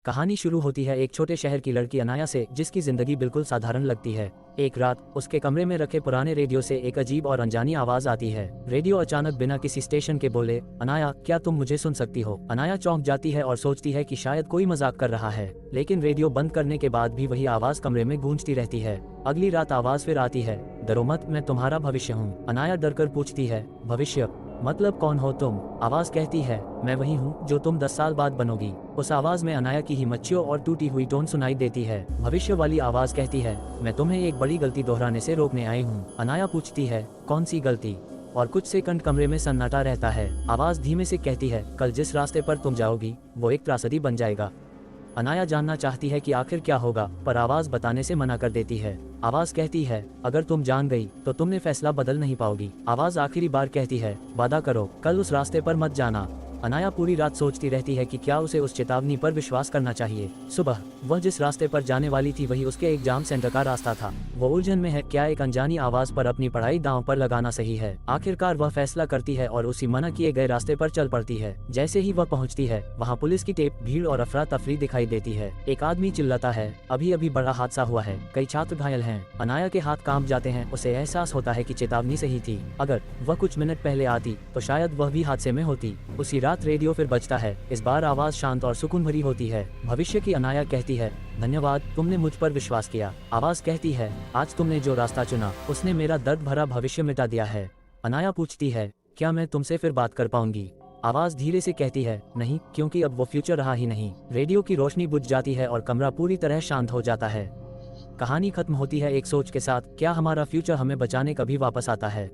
कहानी शुरू होती है एक छोटे शहर की लड़की अनाया से, जिसकी जिंदगी बिल्कुल साधारण लगती है। एक रात उसके कमरे में रखे पुराने रेडियो से एक अजीब और अनजानी आवाज आती है। रेडियो अचानक बिना किसी स्टेशन के बोले, अनाया, क्या तुम मुझे सुन सकती हो? अनाया चौंक जाती है और सोचती है कि शायद कोई मजाक कर रहा है, लेकिन रेडियो बंद करने के बाद भी वही आवाज कमरे में गूंजती रहती है। अगली रात आवाज फिर आती है, डरो मत, मैं तुम्हारा भविष्य हूँ। अनाया डरकर पूछती है, भविष्य मतलब कौन हो तुम? आवाज कहती है, मैं वही हूँ जो तुम 10 साल बाद बनोगी। उस आवाज में अनाया की ही मच्छियों और टूटी हुई टोन सुनाई देती है। भविष्य वाली आवाज कहती है, मैं तुम्हें एक बड़ी गलती दोहराने से रोकने आई हूँ। अनाया पूछती है, कौन सी गलती? और कुछ सेकंड कमरे में सन्नाटा रहता है। आवाज धीमे से कहती है, कल जिस रास्ते पर तुम जाओगी वो एक त्रासदी बन जाएगा। अनाया जानना चाहती है कि आखिर क्या होगा, पर आवाज बताने से मना कर देती है। आवाज कहती है, अगर तुम जान गई तो तुमने फैसला बदल नहीं पाओगी। आवाज आखिरी बार कहती है, वादा करो कल उस रास्ते पर मत जाना। अनाया पूरी रात सोचती रहती है कि क्या उसे उस चेतावनी पर विश्वास करना चाहिए। सुबह वह जिस रास्ते पर जाने वाली थी वही उसके एग्जाम सेंटर का रास्ता था। वो उलझन में है, क्या एक अनजानी आवाज पर अपनी पढ़ाई दांव पर लगाना सही है? आखिरकार वह फैसला करती है और उसी मना किए गए रास्ते पर चल पड़ती है। जैसे ही वह पहुंचती है, वहाँ पुलिस की टेप, भीड़ और अफरा तफरी दिखाई देती है। एक आदमी चिल्लाता है, अभी अभी बड़ा हादसा हुआ है, कई छात्र घायल हैं। अनाया के हाथ कांप जाते हैं। उसे एहसास होता है कि चेतावनी सही थी। अगर वह कुछ मिनट पहले आती तो शायद वह भी हादसे में होती। उसी रात रेडियो फिर बजता है। इस बार आवाज शांत और सुकून भरी होती है। भविष्य की अनाया कहती है, धन्यवाद, तुमने मुझ पर विश्वास किया। आवाज कहती है, आज तुमने जो रास्ता चुना उसने मेरा दर्द भरा भविष्य मिटा दिया है। अनाया पूछती है, क्या मैं तुमसे फिर बात कर पाऊंगी? आवाज धीरे से कहती है, नहीं, क्योंकि अब वो फ्यूचर रहा ही नहीं। रेडियो की रोशनी बुझ जाती है और कमरा पूरी तरह शांत हो जाता है। कहानी खत्म होती है एक सोच के साथ, क्या हमारा फ्यूचर हमें बचाने कभी वापस आता है?